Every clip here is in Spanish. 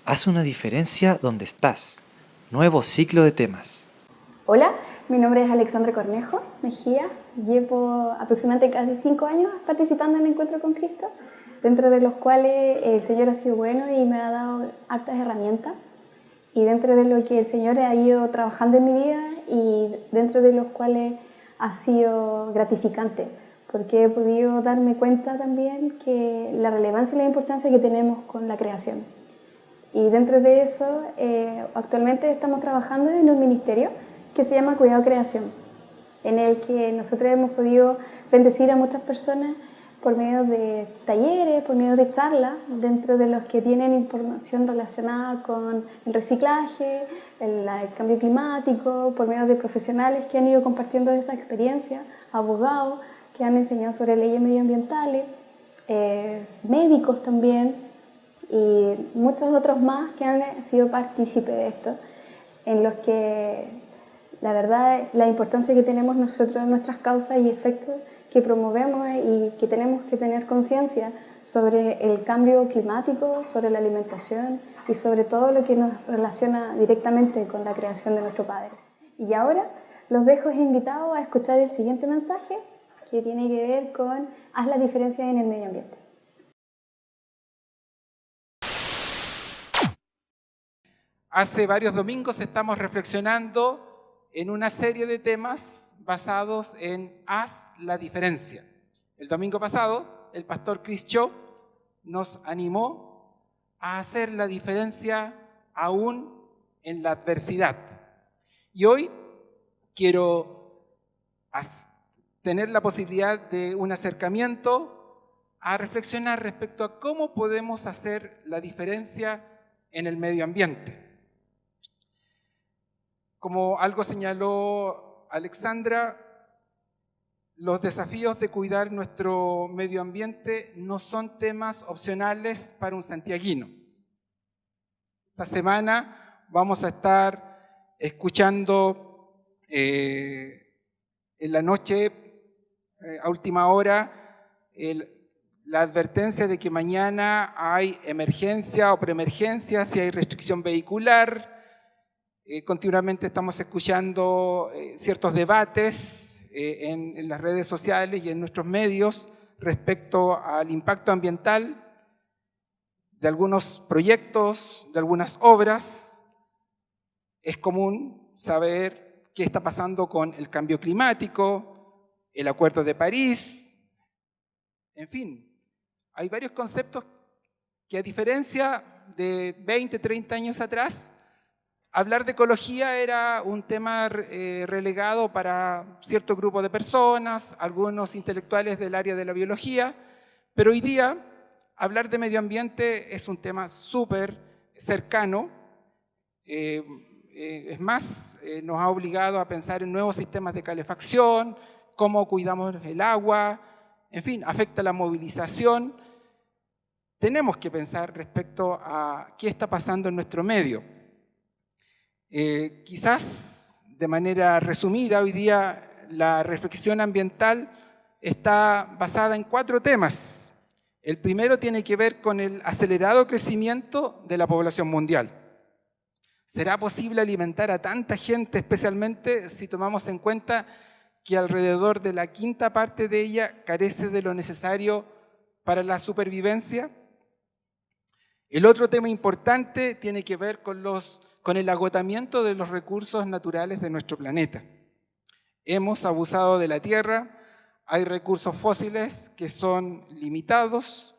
Haz una diferencia donde estás. Nuevo ciclo de temas. Hola, mi nombre es Alexandra Cornejo Mejía. Llevo aproximadamente casi 5 años participando en el Encuentro con Cristo, dentro de los cuales el Señor ha sido bueno y me ha dado hartas herramientas. Y dentro de lo que el Señor ha ido trabajando en mi vida y dentro de los cuales ha sido gratificante, porque he podido darme cuenta también que la relevancia y la importancia que tenemos con la creación. Y dentro de eso, actualmente estamos trabajando en un ministerio que se llama Cuidado Creación, en el que nosotros hemos podido bendecir a muchas personas por medio de talleres, por medio de charlas, dentro de los que tienen información relacionada con el reciclaje, el cambio climático, por medio de profesionales que han ido compartiendo esa experiencia, abogados que han enseñado sobre leyes medioambientales, médicos también, y muchos otros más que han sido partícipes de esto, en los que la verdad la importancia que tenemos nosotros en nuestras causas y efectos que promovemos y que tenemos que tener conciencia sobre el cambio climático, sobre la alimentación y sobre todo lo que nos relaciona directamente con la creación de nuestro Padre. Y ahora los dejo invitados a escuchar el siguiente mensaje que tiene que ver con haz la diferencia en el medio ambiente. Hace varios domingos estamos reflexionando en una serie de temas basados en haz la diferencia. El domingo pasado, el pastor Chris Cho nos animó a hacer la diferencia aún en la adversidad. Y hoy quiero tener la posibilidad de un acercamiento a reflexionar respecto a cómo podemos hacer la diferencia en el medio ambiente. Como algo señaló Alexandra, los desafíos de cuidar nuestro medio ambiente no son temas opcionales para un santiaguino. Esta semana vamos a estar escuchando en la noche, a última hora, la advertencia de que mañana hay emergencia o preemergencia, si hay restricción vehicular. Continuamente estamos escuchando ciertos debates en las redes sociales y en nuestros medios respecto al impacto ambiental de algunos proyectos, de algunas obras. Es común saber qué está pasando con el cambio climático, el Acuerdo de París, en fin. Hay varios conceptos que, a diferencia de 20, 30 años atrás, hablar de ecología era un tema relegado para cierto grupo de personas, algunos intelectuales del área de la biología, pero hoy día hablar de medio ambiente es un tema súper cercano. Es más, nos ha obligado a pensar en nuevos sistemas de calefacción, cómo cuidamos el agua, en fin, afecta la movilización. Tenemos que pensar respecto a qué está pasando en nuestro medio. Quizás de manera resumida, hoy día la reflexión ambiental está basada en 4 temas. El primero tiene que ver con el acelerado crecimiento de la población mundial. ¿Será posible alimentar a tanta gente, especialmente si tomamos en cuenta que alrededor de la 1/5 parte de ella carece de lo necesario para la supervivencia? El otro tema importante tiene que ver con el agotamiento de los recursos naturales de nuestro planeta. Hemos abusado de la tierra, hay recursos fósiles que son limitados,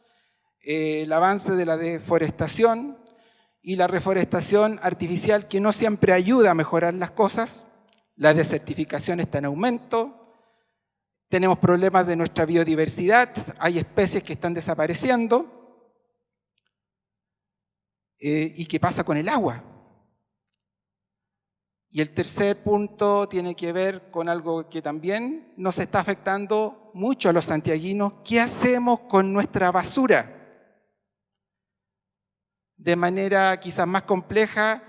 el avance de la deforestación y la reforestación artificial que no siempre ayuda a mejorar las cosas, la desertificación está en aumento, tenemos problemas de nuestra biodiversidad, hay especies que están desapareciendo. ¿Y qué pasa con el agua? Y el tercer punto tiene que ver con algo que también nos está afectando mucho a los santiaguinos. ¿Qué hacemos con nuestra basura? De manera quizás más compleja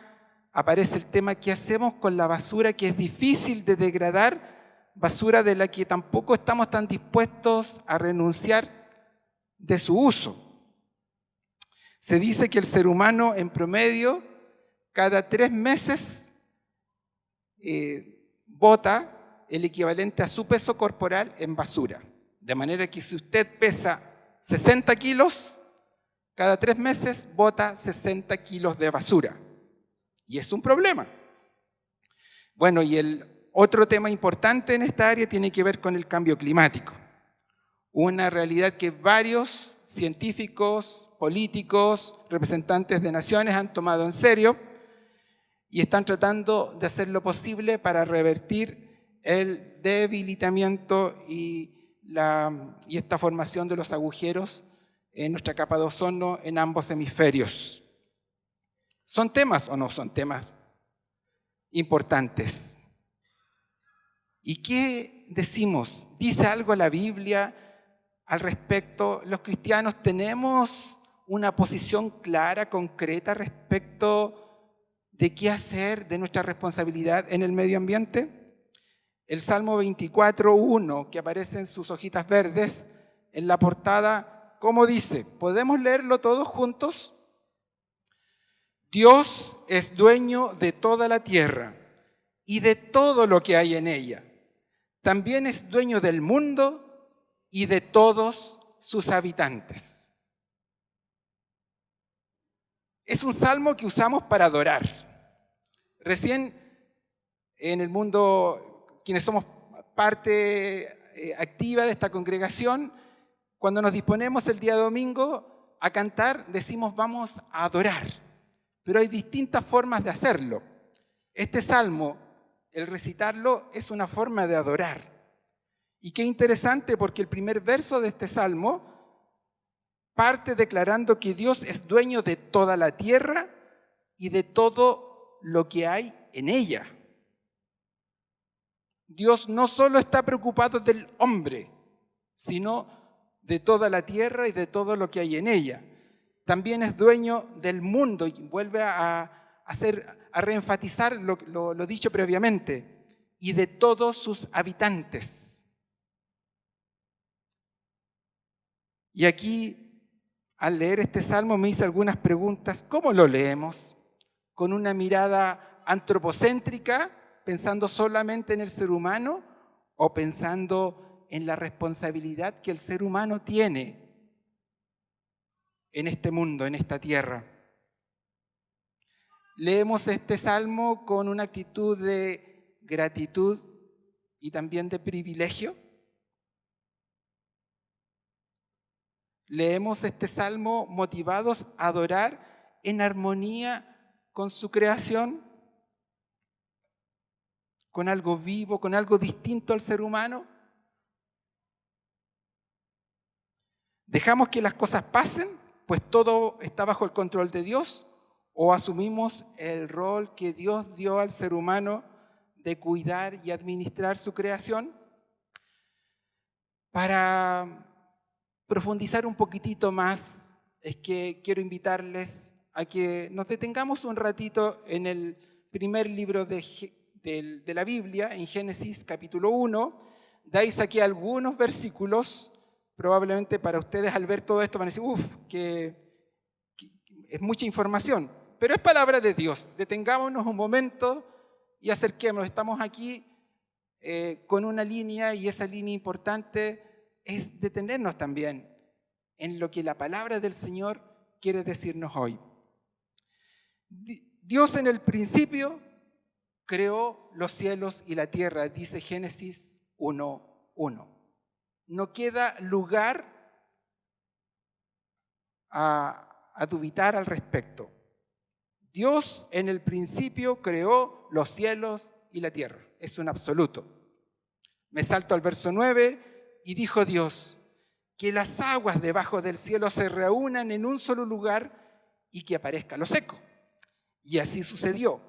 aparece el tema: ¿qué hacemos con la basura que es difícil de degradar? Basura de la que tampoco estamos tan dispuestos a renunciar de su uso. Se dice que el ser humano en promedio cada 3 meses bota el equivalente a su peso corporal en basura. De manera que si usted pesa 60 kilos, cada 3 meses bota 60 kilos de basura. Y es un problema. Bueno, y el otro tema importante en esta área tiene que ver con el cambio climático. Una realidad que varios científicos, políticos, representantes de naciones han tomado en serio y están tratando de hacer lo posible para revertir el debilitamiento y esta formación de los agujeros en nuestra capa de ozono en ambos hemisferios. ¿Son temas o no son temas importantes? ¿Y qué decimos? ¿Dice algo la Biblia al respecto? ¿Los cristianos tenemos una posición clara, concreta respecto de qué hacer, de nuestra responsabilidad en el medio ambiente? El Salmo 24:1, que aparece en sus hojitas verdes, en la portada, ¿cómo dice? ¿Podemos leerlo todos juntos? Dios es dueño de toda la tierra y de todo lo que hay en ella. También es dueño del mundo y de todos sus habitantes. Es un salmo que usamos para adorar. Recién en el mundo, quienes somos parte activa de esta congregación, cuando nos disponemos el día domingo a cantar, decimos vamos a adorar. Pero hay distintas formas de hacerlo. Este salmo, el recitarlo, es una forma de adorar. Y qué interesante porque el primer verso de este salmo parte declarando que Dios es dueño de toda la tierra y de todo lo que hay en ella. Dios no solo está preocupado del hombre, sino de toda la tierra y de todo lo que hay en ella. También es dueño del mundo y vuelve a reenfatizar lo dicho previamente, y de todos sus habitantes. Y aquí, al leer este salmo, me hice algunas preguntas. ¿Cómo lo leemos? ¿Con una mirada antropocéntrica, pensando solamente en el ser humano, o pensando en la responsabilidad que el ser humano tiene en este mundo, en esta tierra? Leemos este salmo con una actitud de gratitud y también de privilegio. Leemos este salmo motivados a adorar en armonía con su creación, con algo vivo, con algo distinto al ser humano. ¿Dejamos que las cosas pasen, pues todo está bajo el control de Dios? ¿O asumimos el rol que Dios dio al ser humano de cuidar y administrar su creación? Para profundizar un poquitito más, es que quiero invitarles a que nos detengamos un ratito en el primer libro de la Biblia, en Génesis capítulo 1. De ahí saqué algunos versículos. Probablemente para ustedes al ver todo esto van a decir, que es mucha información. Pero es palabra de Dios. Detengámonos un momento y acerquémonos. Estamos aquí con una línea, y esa línea importante es detenernos también en lo que la palabra del Señor quiere decirnos hoy. Dios en el principio creó los cielos y la tierra, dice Génesis 1:1. No queda lugar a dubitar al respecto. Dios en el principio creó los cielos y la tierra. Es un absoluto. Me salto al verso 9. Y dijo Dios, que las aguas debajo del cielo se reúnan en un solo lugar y que aparezca lo seco. Y así sucedió.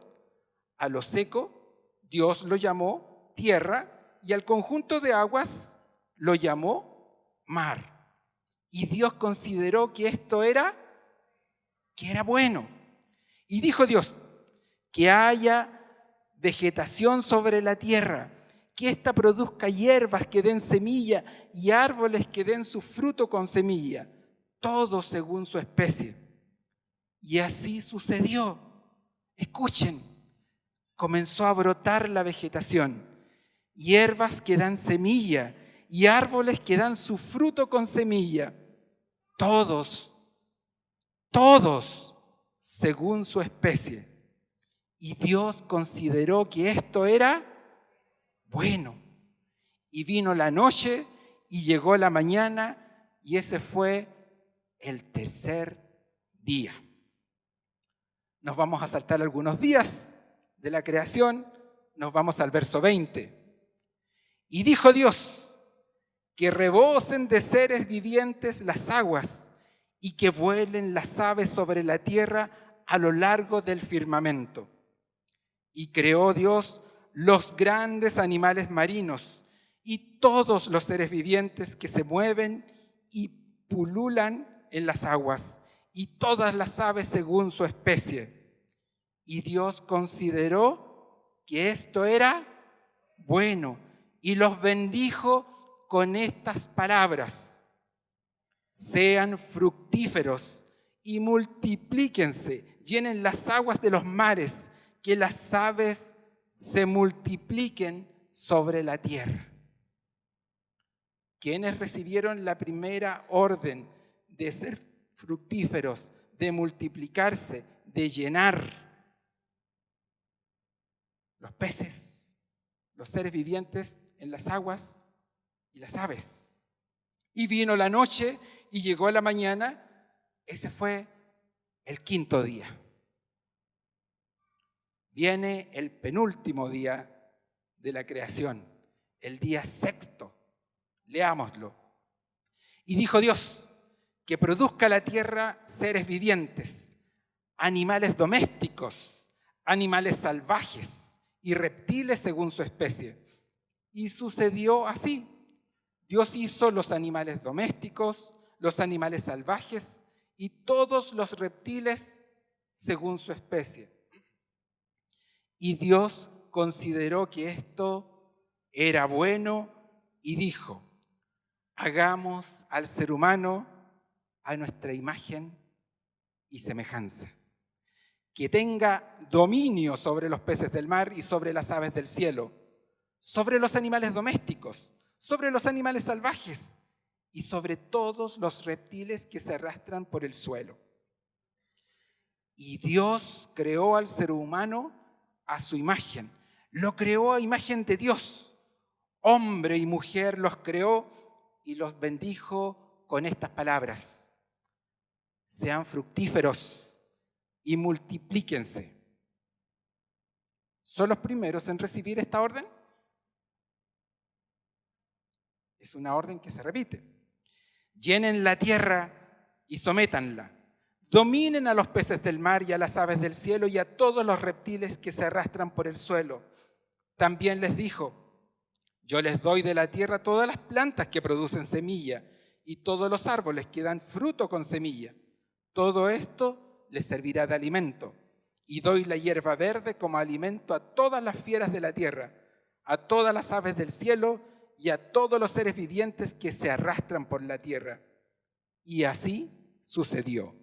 A lo seco Dios lo llamó tierra y al conjunto de aguas lo llamó mar. Y Dios consideró que esto era bueno. Y dijo Dios, que haya vegetación sobre la tierra, que ésta produzca hierbas que den semilla y árboles que den su fruto con semilla, todo según su especie. Y así sucedió. Escuchen, comenzó a brotar la vegetación, hierbas que dan semilla y árboles que dan su fruto con semilla. Todos según su especie. Y Dios consideró que esto era bueno. Y vino la noche y llegó la mañana, y ese fue el tercer día. Nos vamos a saltar algunos días de la creación, nos vamos al verso 20. Y dijo Dios, que rebosen de seres vivientes las aguas y que vuelen las aves sobre la tierra a lo largo del firmamento. Y creó Dios los grandes animales marinos y todos los seres vivientes que se mueven y pululan en las aguas, y todas las aves según su especie. Y Dios consideró que esto era bueno, y los bendijo con estas palabras: sean fructíferos y multiplíquense, llenen las aguas de los mares, que las aves se multipliquen sobre la tierra. ¿Quiénes recibieron la primera orden de ser fructíferos, de multiplicarse, de llenar? Los peces, los seres vivientes en las aguas y las aves. Y vino la noche y llegó la mañana. Ese fue el quinto día. Viene el penúltimo día de la creación, el día sexto. Leámoslo. Y dijo Dios, que produzca la tierra seres vivientes, animales domésticos, animales salvajes y reptiles según su especie. Y sucedió así. Dios hizo los animales domésticos, los animales salvajes y todos los reptiles según su especie. Y Dios consideró que esto era bueno y dijo, hagamos al ser humano a nuestra imagen y semejanza, que tenga dominio sobre los peces del mar y sobre las aves del cielo, sobre los animales domésticos, sobre los animales salvajes y sobre todos los reptiles que se arrastran por el suelo. Y Dios creó al ser humano a su imagen, lo creó a imagen de Dios. Hombre y mujer los creó y los bendijo con estas palabras: sean fructíferos y multiplíquense. ¿Son los primeros en recibir esta orden? Es una orden que se repite. Llenen la tierra y sométanla. Dominen a los peces del mar y a las aves del cielo y a todos los reptiles que se arrastran por el suelo. También les dijo, yo les doy de la tierra todas las plantas que producen semilla y todos los árboles que dan fruto con semilla. Todo esto les servirá de alimento. Y doy la hierba verde como alimento a todas las fieras de la tierra, a todas las aves del cielo y a todos los seres vivientes que se arrastran por la tierra. Y así sucedió.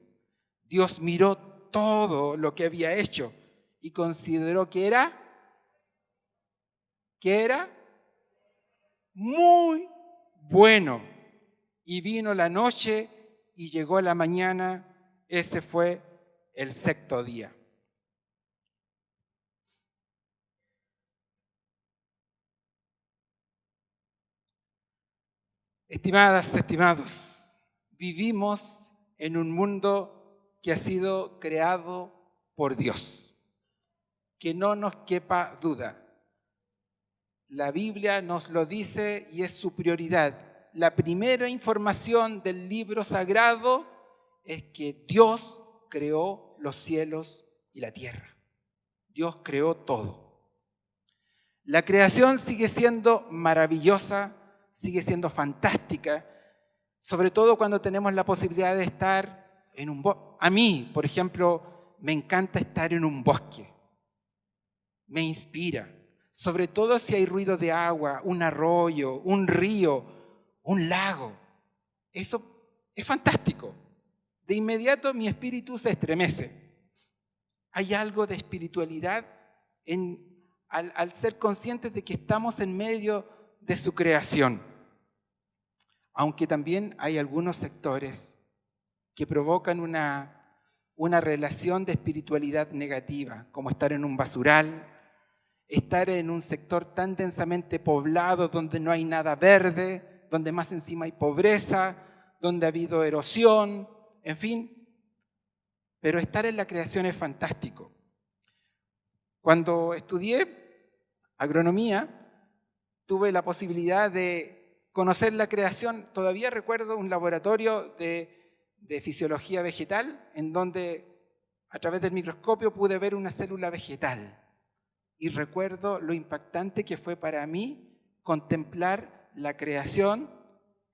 Dios miró todo lo que había hecho y consideró que era muy bueno. Y vino la noche y llegó la mañana. Ese fue el sexto día. Estimadas, estimados, vivimos en un mundo que ha sido creado por Dios. Que no nos quepa duda. La Biblia nos lo dice y es su prioridad. La primera información del libro sagrado es que Dios creó los cielos y la tierra. Dios creó todo. La creación sigue siendo maravillosa, sigue siendo fantástica, sobre todo cuando tenemos la posibilidad de estar en un bosque. A mí, por ejemplo, me encanta estar en un bosque. Me inspira. Sobre todo si hay ruido de agua, un arroyo, un río, un lago. Eso es fantástico. de inmediato mi espíritu se estremece. Hay algo de espiritualidad al ser conscientes de que estamos en medio de su creación. Aunque también hay algunos sectores que provocan una relación de espiritualidad negativa, como estar en un basural, estar en un sector tan densamente poblado donde no hay nada verde, donde más encima hay pobreza, donde ha habido erosión, en fin. Pero estar en la creación es fantástico. Cuando estudié agronomía, tuve la posibilidad de conocer la creación. Todavía recuerdo un laboratorio de fisiología vegetal en donde a través del microscopio pude ver una célula vegetal. Y recuerdo lo impactante que fue para mí contemplar la creación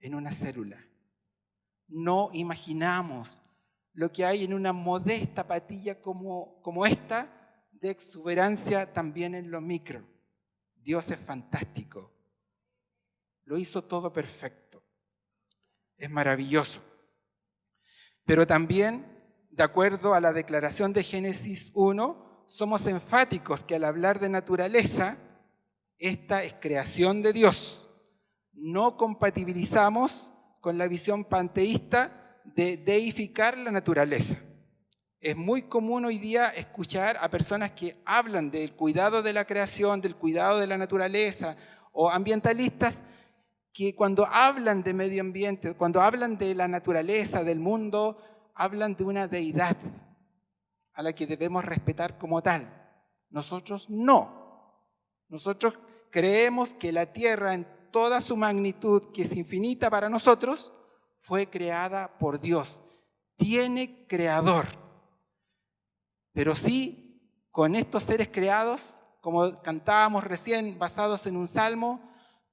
en una célula. No imaginamos lo que hay en una modesta patilla como esta, de exuberancia también en lo micro. Dios es fantástico. Lo hizo todo perfecto. Es maravilloso. Pero también, de acuerdo a la declaración de Génesis 1, somos enfáticos que al hablar de naturaleza, esta es creación de Dios. No compatibilizamos con la visión panteísta de deificar la naturaleza. Es muy común hoy día escuchar a personas que hablan del cuidado de la creación, del cuidado de la naturaleza, o ambientalistas que cuando hablan de medio ambiente, cuando hablan de la naturaleza, del mundo, hablan de una deidad a la que debemos respetar como tal. Nosotros no. Nosotros creemos que la tierra en toda su magnitud, que es infinita para nosotros, fue creada por Dios. Tiene creador. Pero sí, con estos seres creados, como cantábamos recién, basados en un salmo,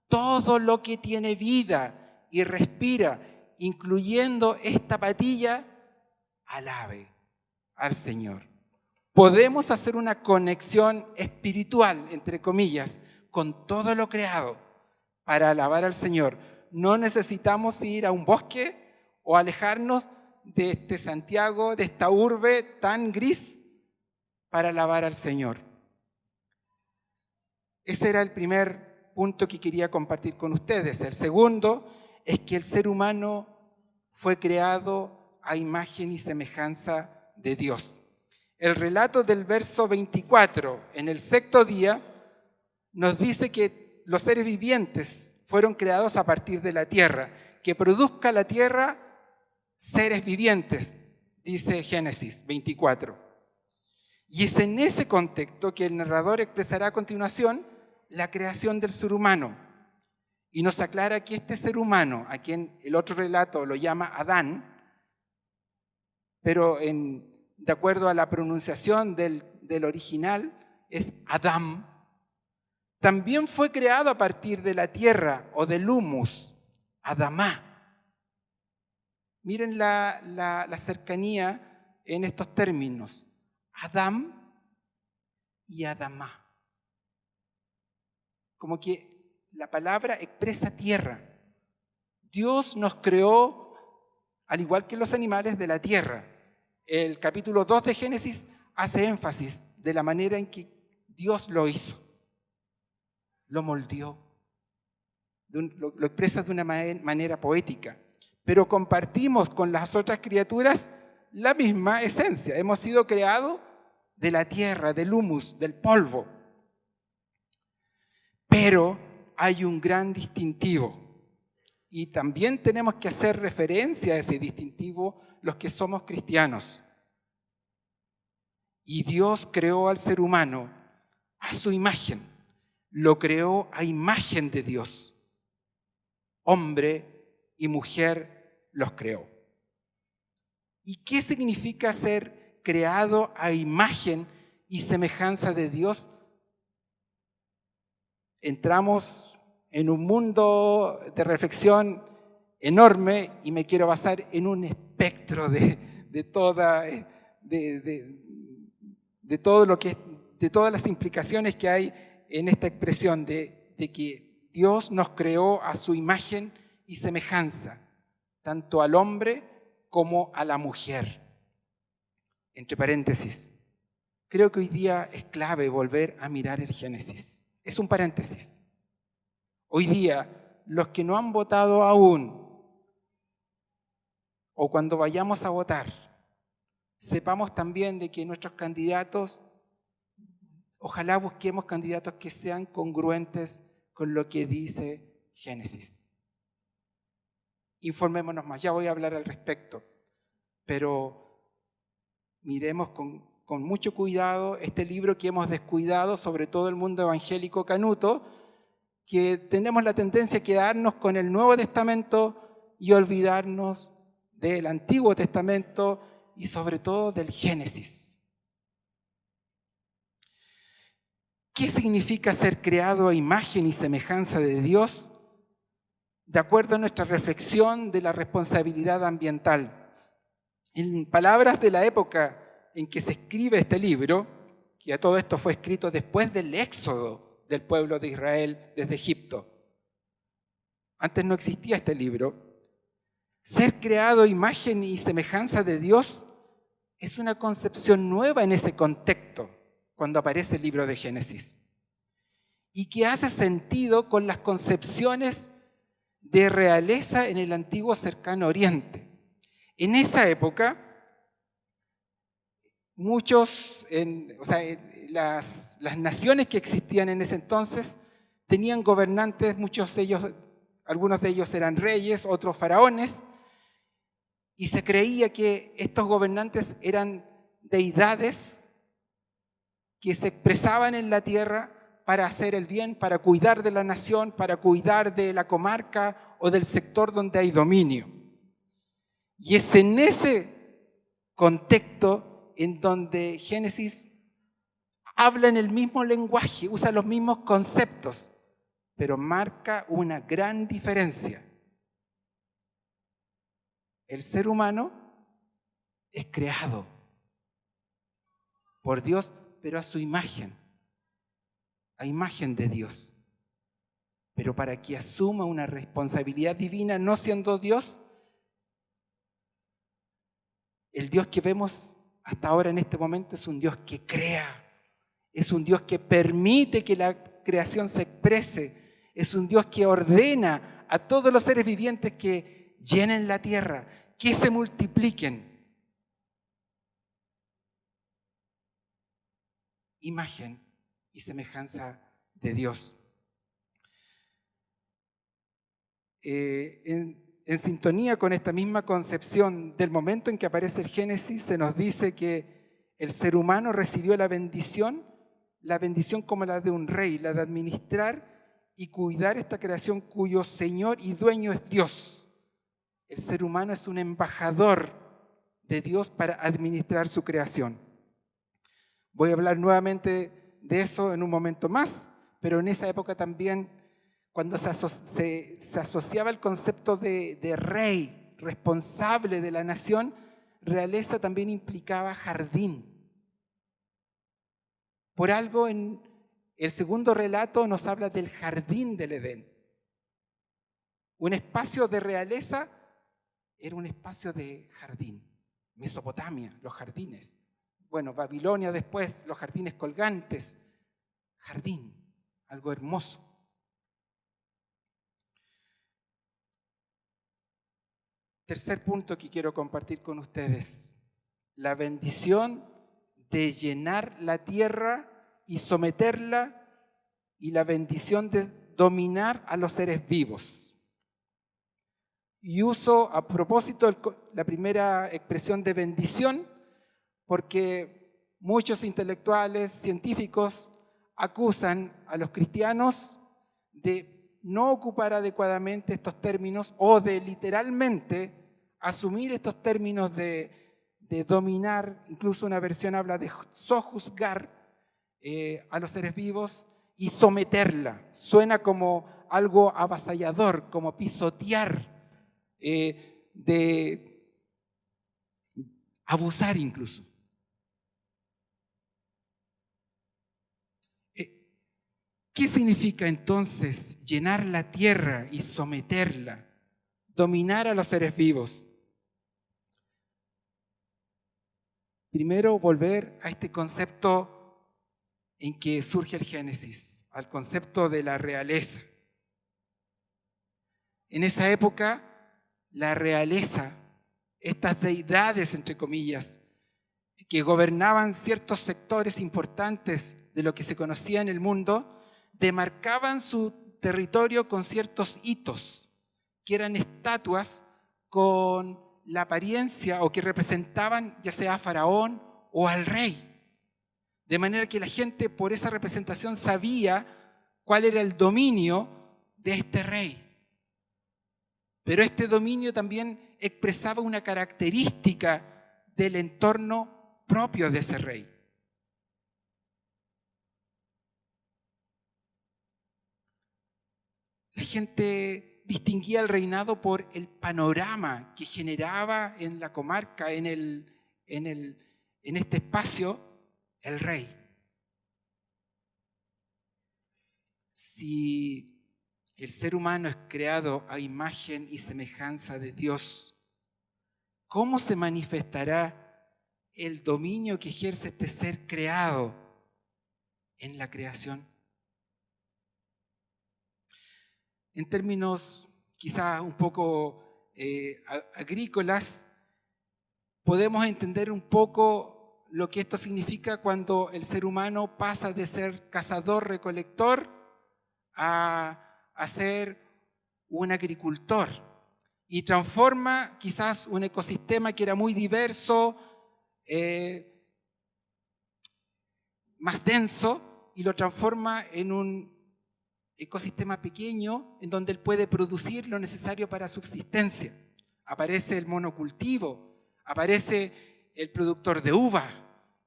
todo lo que tiene vida y respira, incluyendo esta patilla, alabe al Señor. Podemos hacer una conexión espiritual, entre comillas, con todo lo creado para alabar al Señor. No necesitamos ir a un bosque o alejarnos de este Santiago, de esta urbe tan gris, para alabar al Señor. Ese era el primer punto que quería compartir con ustedes. El segundo es que el ser humano fue creado a imagen y semejanza de Dios. El relato del verso 24, en el sexto día, nos dice que los seres vivientes fueron creados a partir de la tierra, que produzca la tierra seres vivientes, dice Génesis 24. Y es en ese contexto que el narrador expresará a continuación la creación del ser humano. Y nos aclara que este ser humano, a quien el otro relato lo llama Adán, pero de acuerdo a la pronunciación del original es Adam, también fue creado a partir de la tierra o del humus, Adamá. Miren la cercanía en estos términos. Adam y Adamá. Como que la palabra expresa tierra. Dios nos creó, al igual que los animales, de la tierra. El capítulo 2 de Génesis hace énfasis de la manera en que Dios lo hizo. Lo moldeó. Lo expresa de una manera poética. Pero compartimos con las otras criaturas la misma esencia. Hemos sido creados de la tierra, del humus, del polvo. Pero hay un gran distintivo. Y también tenemos que hacer referencia a ese distintivo los que somos cristianos. Y Dios creó al ser humano a su imagen. Lo creó a imagen de Dios. Hombre y mujer los creó. ¿Y qué significa ser creado a imagen y semejanza de Dios? Entramos en un mundo de reflexión enorme y me quiero basar en un espectro de todas las implicaciones que hay en esta expresión de que Dios nos creó a su imagen y semejanza, tanto al hombre como a la mujer. Entre paréntesis, creo que hoy día es clave volver a mirar el Génesis. Es un paréntesis. Hoy día, los que no han votado aún, o cuando vayamos a votar, sepamos también de que nuestros candidatos, ojalá busquemos candidatos que sean congruentes con lo que dice Génesis. Informémonos más, ya voy a hablar al respecto, pero miremos con mucho cuidado este libro que hemos descuidado, sobre todo el mundo evangélico canuto, que tenemos la tendencia a quedarnos con el Nuevo Testamento y olvidarnos del Antiguo Testamento y sobre todo del Génesis. ¿Qué significa ser creado a imagen y semejanza de Dios? De acuerdo a nuestra reflexión de la responsabilidad ambiental. En palabras de la época en que se escribe este libro, que a todo esto fue escrito después del éxodo del pueblo de Israel desde Egipto. Antes no existía este libro. Ser creado a imagen y semejanza de Dios es una concepción nueva en ese contexto, cuando aparece el libro de Génesis, y que hace sentido con las concepciones de realeza en el antiguo cercano oriente. En esa época, las naciones que existían en ese entonces tenían gobernantes, algunos de ellos eran reyes, otros faraones, y se creía que estos gobernantes eran deidades que se expresaban en la tierra para hacer el bien, para cuidar de la nación, para cuidar de la comarca o del sector donde hay dominio. Y es en ese contexto en donde Génesis habla en el mismo lenguaje, usa los mismos conceptos, pero marca una gran diferencia. El ser humano es creado por Dios, pero a su imagen, a imagen de Dios. Pero para que asuma una responsabilidad divina, no siendo Dios, el Dios que vemos hasta ahora en este momento es un Dios que crea, es un Dios que permite que la creación se exprese, es un Dios que ordena a todos los seres vivientes que llenen la tierra, que se multipliquen. Imagen y semejanza de Dios. En sintonía con esta misma concepción del momento en que aparece el Génesis, se nos dice que el ser humano recibió la bendición como la de un rey, la de administrar y cuidar esta creación cuyo Señor y dueño es Dios. El ser humano es un embajador de Dios para administrar su creación. Voy a hablar nuevamente de eso en un momento más, pero en esa época también, cuando se asociaba el concepto de rey, responsable de la nación, realeza también implicaba jardín. Por algo en el segundo relato nos habla del jardín del Edén. Un espacio de realeza era un espacio de jardín. Mesopotamia, los jardines. Bueno, Babilonia después, los jardines colgantes. Jardín, algo hermoso. Tercer punto que quiero compartir con ustedes. La bendición de llenar la tierra y someterla, y la bendición de dominar a los seres vivos. Y uso a propósito la primera expresión de bendición porque muchos intelectuales, científicos, acusan a los cristianos de no ocupar adecuadamente estos términos o de literalmente asumir estos términos de dominar. Incluso una versión habla de sojuzgar a los seres vivos y someterla. Suena como algo avasallador, como pisotear, de abusar incluso. ¿Qué significa entonces llenar la tierra y someterla, dominar a los seres vivos? primero volver a este concepto en que surge el Génesis, al concepto de la realeza. En esa época, la realeza, estas deidades, entre comillas, que gobernaban ciertos sectores importantes de lo que se conocía en el mundo, demarcaban su territorio con ciertos hitos, que eran estatuas con la apariencia o que representaban ya sea a Faraón o al rey. De manera que la gente por esa representación sabía cuál era el dominio de este rey. Pero este dominio también expresaba una característica del entorno propio de ese rey. La gente distinguía el reinado por el panorama que generaba en la comarca, en este espacio, el rey. Si el ser humano es creado a imagen y semejanza de Dios, ¿cómo se manifestará el dominio que ejerce este ser creado en la creación? En términos quizás un poco agrícolas, podemos entender un poco lo que esto significa cuando el ser humano pasa de ser cazador-recolector a ser un agricultor y transforma quizás un ecosistema que era muy diverso, más denso, y lo transforma en un ecosistema pequeño en donde él puede producir lo necesario para subsistencia. Aparece el monocultivo, aparece el productor de uva,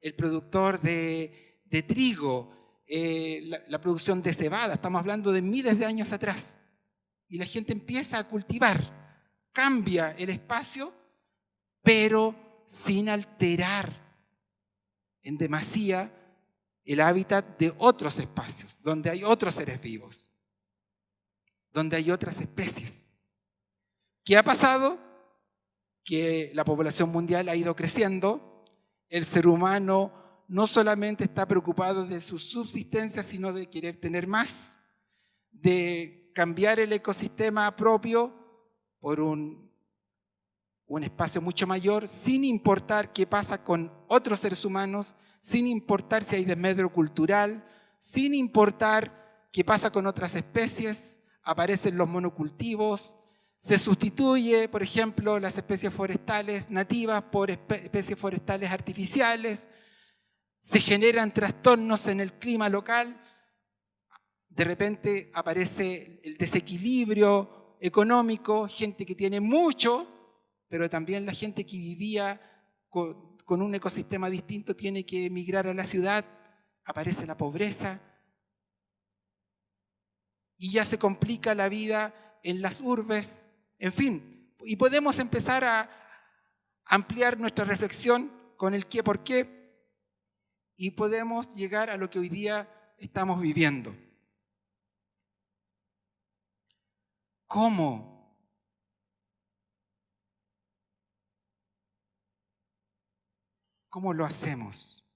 el productor de trigo, la producción de cebada. Estamos hablando de miles de años atrás. Y la gente empieza a cultivar, cambia el espacio, pero sin alterar en demasía el hábitat de otros espacios, donde hay otros seres vivos, donde hay otras especies. ¿Qué ha pasado? Que la población mundial ha ido creciendo, el ser humano no solamente está preocupado de su subsistencia, sino de querer tener más, de cambiar el ecosistema propio por un espacio mucho mayor, sin importar qué pasa con otros seres humanos, sin importar si hay desmedro cultural, sin importar qué pasa con otras especies. Aparecen los monocultivos, se sustituye, por ejemplo, las especies forestales nativas por especies forestales artificiales, se generan trastornos en el clima local, de repente aparece el desequilibrio económico, gente que tiene mucho, pero también la gente que vivía con un ecosistema distinto tiene que emigrar a la ciudad, aparece la pobreza y ya se complica la vida en las urbes, en fin. Y podemos empezar a ampliar nuestra reflexión con el qué por qué y podemos llegar a lo que hoy día estamos viviendo. ¿Cómo? ¿Cómo lo hacemos?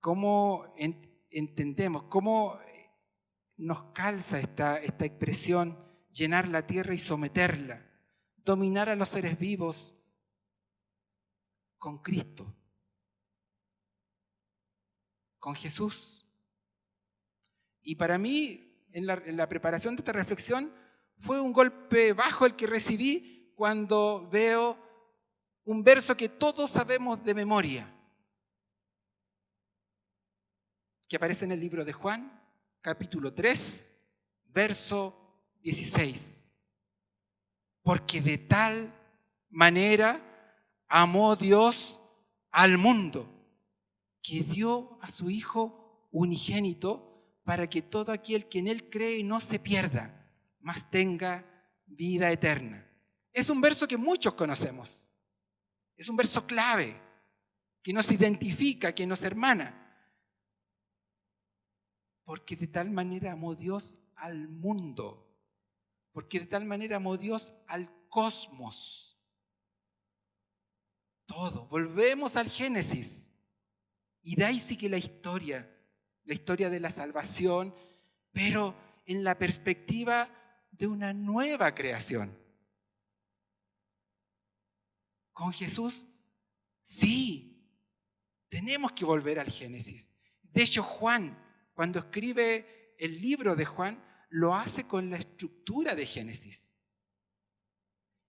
¿Cómo entendemos? ¿Cómo nos calza esta expresión, llenar la tierra y someterla, dominar a los seres vivos con Cristo, con Jesús? Y para mí, en la preparación de esta reflexión, fue un golpe bajo el que recibí cuando veo un verso que todos sabemos de memoria, que aparece en el libro de Juan, capítulo 3, verso 16. Porque de tal manera amó Dios al mundo, que dio a su Hijo unigénito para que todo aquel que en Él cree no se pierda, mas tenga vida eterna. Es un verso que muchos conocemos. Es un verso clave, que nos identifica, que nos hermana. Porque de tal manera amó Dios al mundo, porque de tal manera amó Dios al cosmos. todo. Volvemos al Génesis. Y de ahí sigue la historia de la salvación, pero en la perspectiva de una nueva creación. Con Jesús, sí, tenemos que volver al Génesis. De hecho, Juan, cuando escribe el libro de Juan, lo hace con la estructura de Génesis.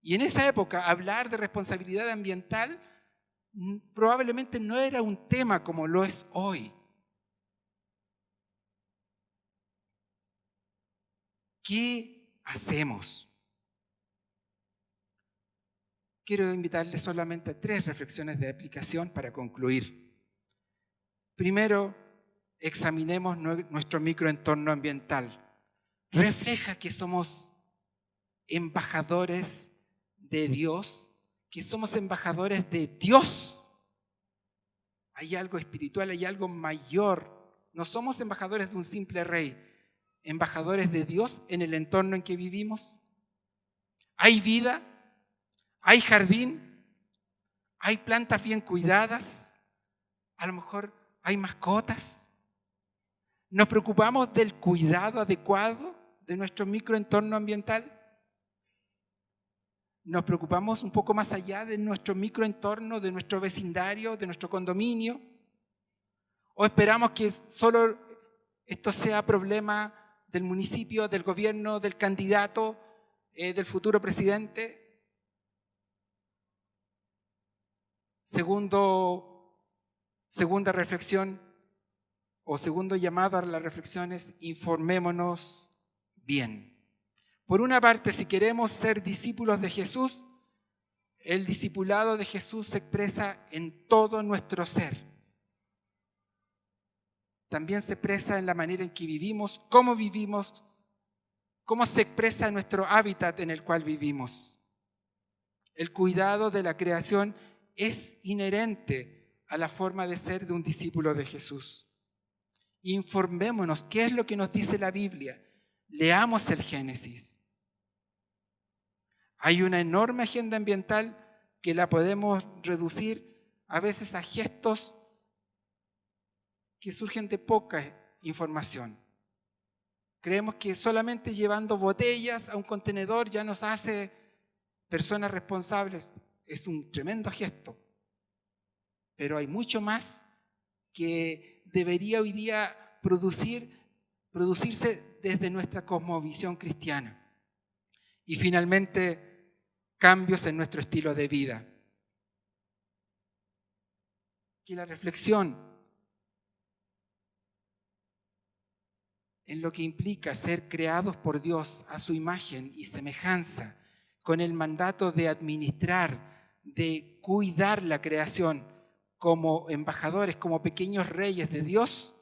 Y en esa época, hablar de responsabilidad ambiental probablemente no era un tema como lo es hoy. ¿Qué hacemos? Quiero invitarles solamente a 3 reflexiones de aplicación para concluir. Primero, examinemos nuestro microentorno ambiental. Refleja que somos embajadores de Dios, que somos embajadores de Dios. Hay algo espiritual, hay algo mayor. No somos embajadores de un simple rey, embajadores de Dios en el entorno en que vivimos. Hay vida, hay jardín, hay plantas bien cuidadas, a lo mejor hay mascotas. ¿Nos preocupamos del cuidado adecuado de nuestro microentorno ambiental? ¿Nos preocupamos un poco más allá de nuestro microentorno, de nuestro vecindario, de nuestro condominio? ¿O esperamos que solo esto sea problema del municipio, del gobierno, del candidato, del futuro presidente? Segunda reflexión o segundo llamado a la reflexión es: informémonos bien. Por una parte, si queremos ser discípulos de Jesús, el discipulado de Jesús se expresa en todo nuestro ser. También se expresa en la manera en que vivimos, cómo se expresa en nuestro hábitat en el cual vivimos. El cuidado de la creación es inherente a la forma de ser de un discípulo de Jesús. Informémonos, ¿qué es lo que nos dice la Biblia? Leamos el Génesis. Hay una enorme agenda ambiental que la podemos reducir a veces a gestos que surgen de poca información. Creemos que solamente llevando botellas a un contenedor ya nos hace personas responsables. Es un tremendo gesto, pero hay mucho más que debería hoy día producirse desde nuestra cosmovisión cristiana. Y finalmente, cambios en nuestro estilo de vida. Que la reflexión en lo que implica ser creados por Dios a su imagen y semejanza, con el mandato de administrar, de cuidar la creación como embajadores, como pequeños reyes de Dios,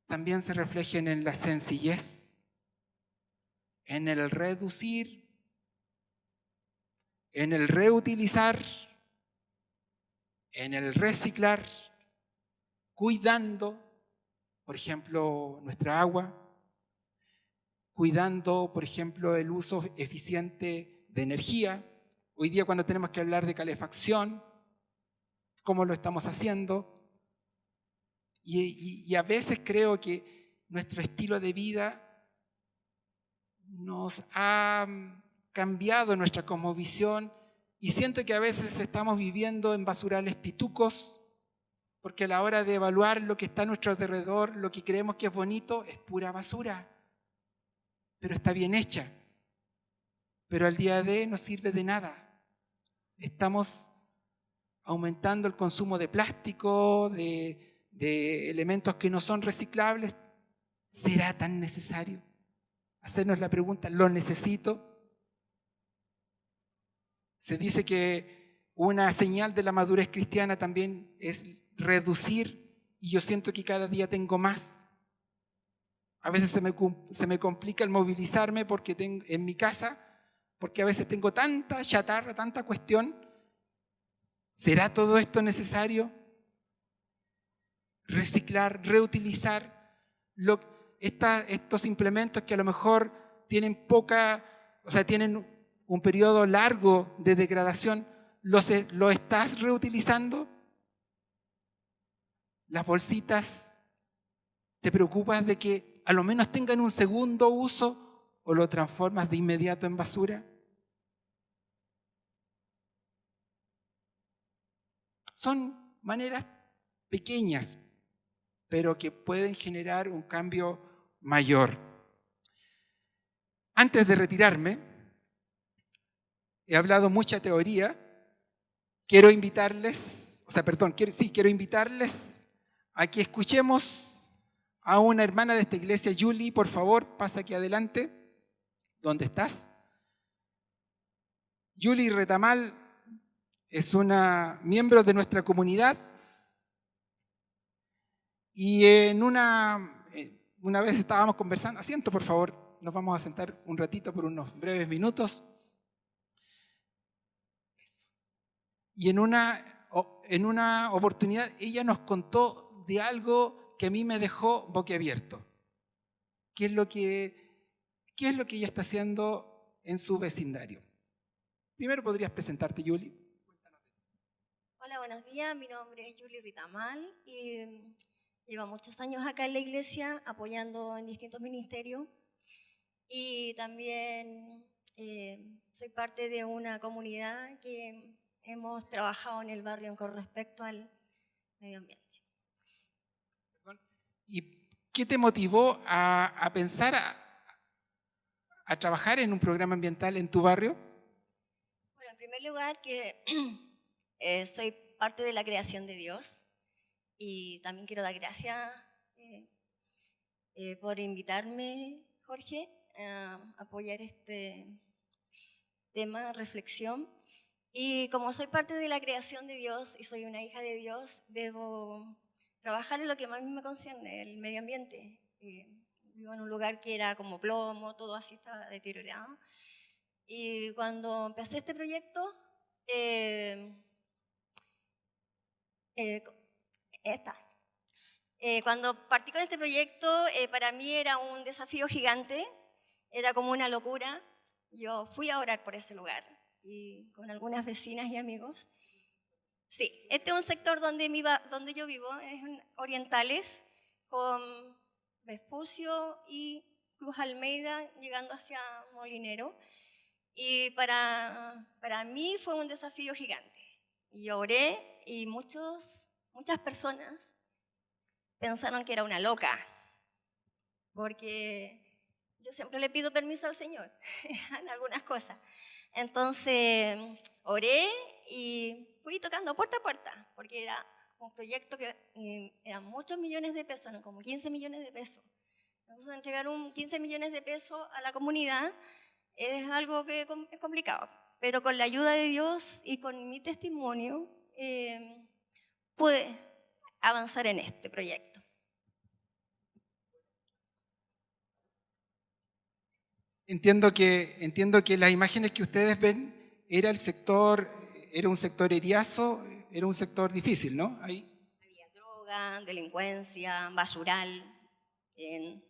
también se reflejen en la sencillez, en el reducir, en el reutilizar, en el reciclar, cuidando, por ejemplo, nuestra agua, cuidando, por ejemplo, el uso eficiente de energía. Hoy día, cuando tenemos que hablar de calefacción, ¿cómo lo estamos haciendo? Y a veces creo que nuestro estilo de vida nos ha cambiado nuestra cosmovisión y siento que a veces estamos viviendo en basurales pitucos, porque a la hora de evaluar lo que está a nuestro alrededor, lo que creemos que es bonito, es pura basura, pero está bien hecha. Pero al día de hoy no sirve de nada. Estamos aumentando el consumo de plástico, de elementos que no son reciclables. ¿Será tan necesario? Hacernos la pregunta, ¿lo necesito? Se dice que una señal de la madurez cristiana también es reducir, y yo siento que cada día tengo más. A veces se me complica el movilizarme porque en mi casa, porque a veces tengo tanta chatarra, tanta cuestión. ¿Será todo esto necesario? Reciclar, reutilizar estos implementos que a lo mejor tienen tienen un periodo largo de degradación. ¿Lo estás reutilizando? ¿Las bolsitas te preocupas de que a lo menos tengan un segundo uso o lo transformas de inmediato en basura? Son maneras pequeñas, pero que pueden generar un cambio mayor. Antes de retirarme, he hablado mucha teoría. Quiero invitarles a que escuchemos a una hermana de esta iglesia. Julie, por favor, pasa aquí adelante. ¿Dónde estás? Julie Retamal es una miembro de nuestra comunidad y una vez estábamos conversando. Asiento, por favor. Nos vamos a sentar un ratito por unos breves minutos. Y en una oportunidad ella nos contó de algo que a mí me dejó boquiabierto. ¿Qué es lo que ella está haciendo en su vecindario? Primero podrías presentarte, Julie. Hola, buenos días. Mi nombre es Julie Retamal y llevo muchos años acá en la iglesia apoyando en distintos ministerios. Y también soy parte de una comunidad que hemos trabajado en el barrio con respecto al medio ambiente. ¿Y qué te motivó a pensar a trabajar en un programa ambiental en tu barrio? Bueno, en primer lugar que soy parte de la creación de Dios y también quiero dar gracias por invitarme, Jorge, a apoyar este tema, reflexión. Y como soy parte de la creación de Dios y soy una hija de Dios, debo trabajar en lo que más me concierne, el medio ambiente. Vivo en un lugar que era como plomo, todo así estaba deteriorado. Y cuando empecé este proyecto, cuando partí con este proyecto, para mí era un desafío gigante, era como una locura. Yo fui a orar por ese lugar y con algunas vecinas y amigos. Sí, este es un sector donde yo vivo, es en Orientales, con Vespucio y Cruz Almeida, llegando hacia Molinero. Y para mí fue un desafío gigante. Y yo oré y muchas personas pensaron que era una loca, porque yo siempre le pido permiso al Señor en algunas cosas. Entonces oré y fui tocando puerta a puerta, porque era un proyecto que eran muchos millones de pesos, ¿no? Como 15 millones de pesos. Entonces entregar 15 millones de pesos a la comunidad es algo que es complicado, pero con la ayuda de Dios y con mi testimonio pude avanzar en este proyecto. Entiendo que las imágenes que ustedes ven era un sector eriazo, era un sector difícil, ¿no? Ahí. Había droga, delincuencia, basural.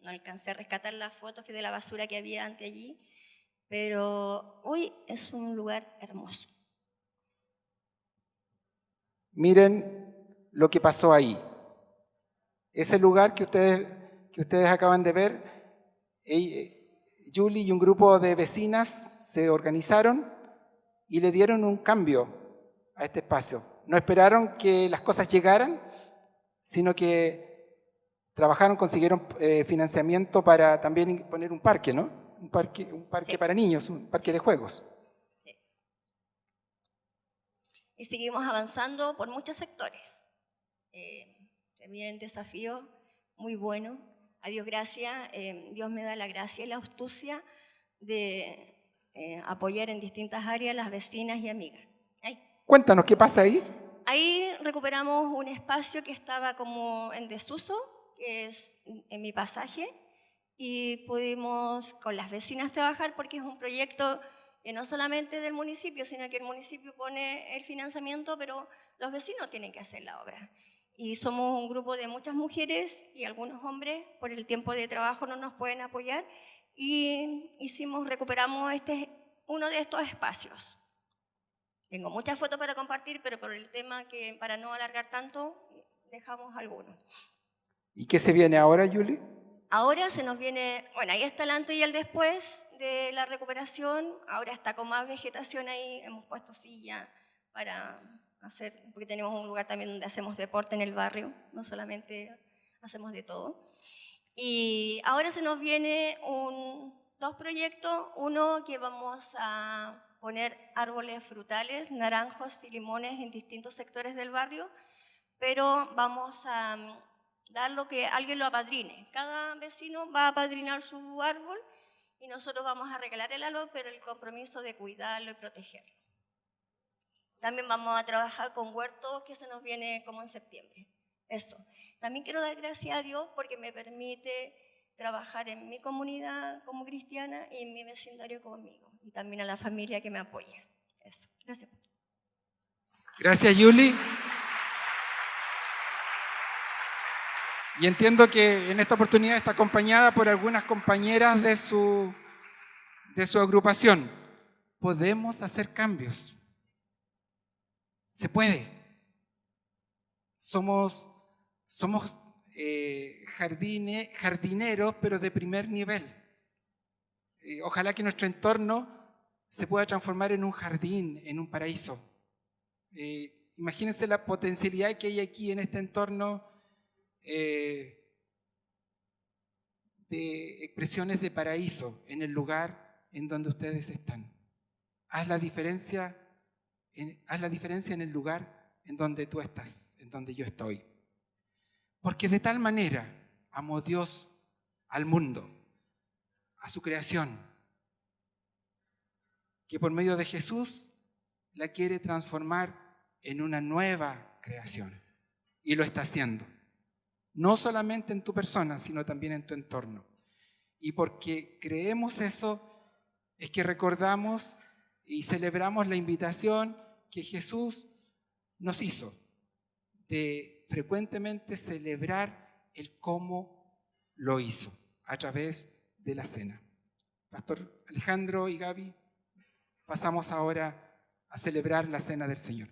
No alcancé a rescatar las fotos de la basura que había antes allí, pero hoy es un lugar hermoso. Miren lo que pasó ahí. Ese lugar que ustedes acaban de ver, Julie y un grupo de vecinas se organizaron y le dieron un cambio a este espacio. No esperaron que las cosas llegaran, sino que trabajaron, consiguieron financiamiento para también poner un parque, ¿no? Un parque Sí. para niños, un parque de juegos. Sí. Y seguimos avanzando por muchos sectores. También desafío muy bueno. A Dios gracias, Dios me da la gracia y la astucia de apoyar en distintas áreas las vecinas y amigas. Cuéntanos, ¿qué pasa ahí? Ahí recuperamos un espacio que estaba como en desuso, que es en mi pasaje, y pudimos con las vecinas trabajar porque es un proyecto no solamente del municipio, sino que el municipio pone el financiamiento, pero los vecinos tienen que hacer la obra. Y somos un grupo de muchas mujeres y algunos hombres, por el tiempo de trabajo no nos pueden apoyar, y recuperamos uno de estos espacios. Tengo muchas fotos para compartir, pero por el tema que para no alargar tanto, dejamos algunos. ¿Y qué se viene ahora, Yuli? Ahora se nos viene, bueno, ahí está el antes y el después de la recuperación, ahora está con más vegetación ahí, hemos puesto silla para hacer, porque tenemos un lugar también donde hacemos deporte en el barrio, no solamente hacemos de todo. Y ahora se nos viene dos proyectos, uno que vamos a poner árboles frutales, naranjos y limones en distintos sectores del barrio, pero vamos a dar lo que alguien lo apadrine. Cada vecino va a apadrinar su árbol y nosotros vamos a regalar el árbol, pero el compromiso de cuidarlo y protegerlo. También vamos a trabajar con huertos que se nos viene como en septiembre. Eso. También quiero dar gracias a Dios porque me permite trabajar en mi comunidad como cristiana y en mi vecindario conmigo. Y también a la familia que me apoya. Eso. Gracias. Gracias, Yuli. Y entiendo que en esta oportunidad está acompañada por algunas compañeras de su agrupación. Podemos hacer cambios. Se puede. Somos jardineros, pero de primer nivel. Ojalá que nuestro entorno se pueda transformar en un jardín, en un paraíso. Imagínense la potencialidad que hay aquí en este entorno de expresiones de paraíso en el lugar en donde ustedes están. Haz la diferencia en el lugar en donde tú estás, en donde yo estoy. Porque de tal manera amó Dios al mundo, a su creación, que por medio de Jesús la quiere transformar en una nueva creación. Y lo está haciendo. No solamente en tu persona, sino también en tu entorno. Y porque creemos eso, es que recordamos y celebramos la invitación que Jesús nos hizo de frecuentemente celebrar el cómo lo hizo a través de la cena. Pastor Alejandro y Gaby, pasamos ahora a celebrar la cena del Señor.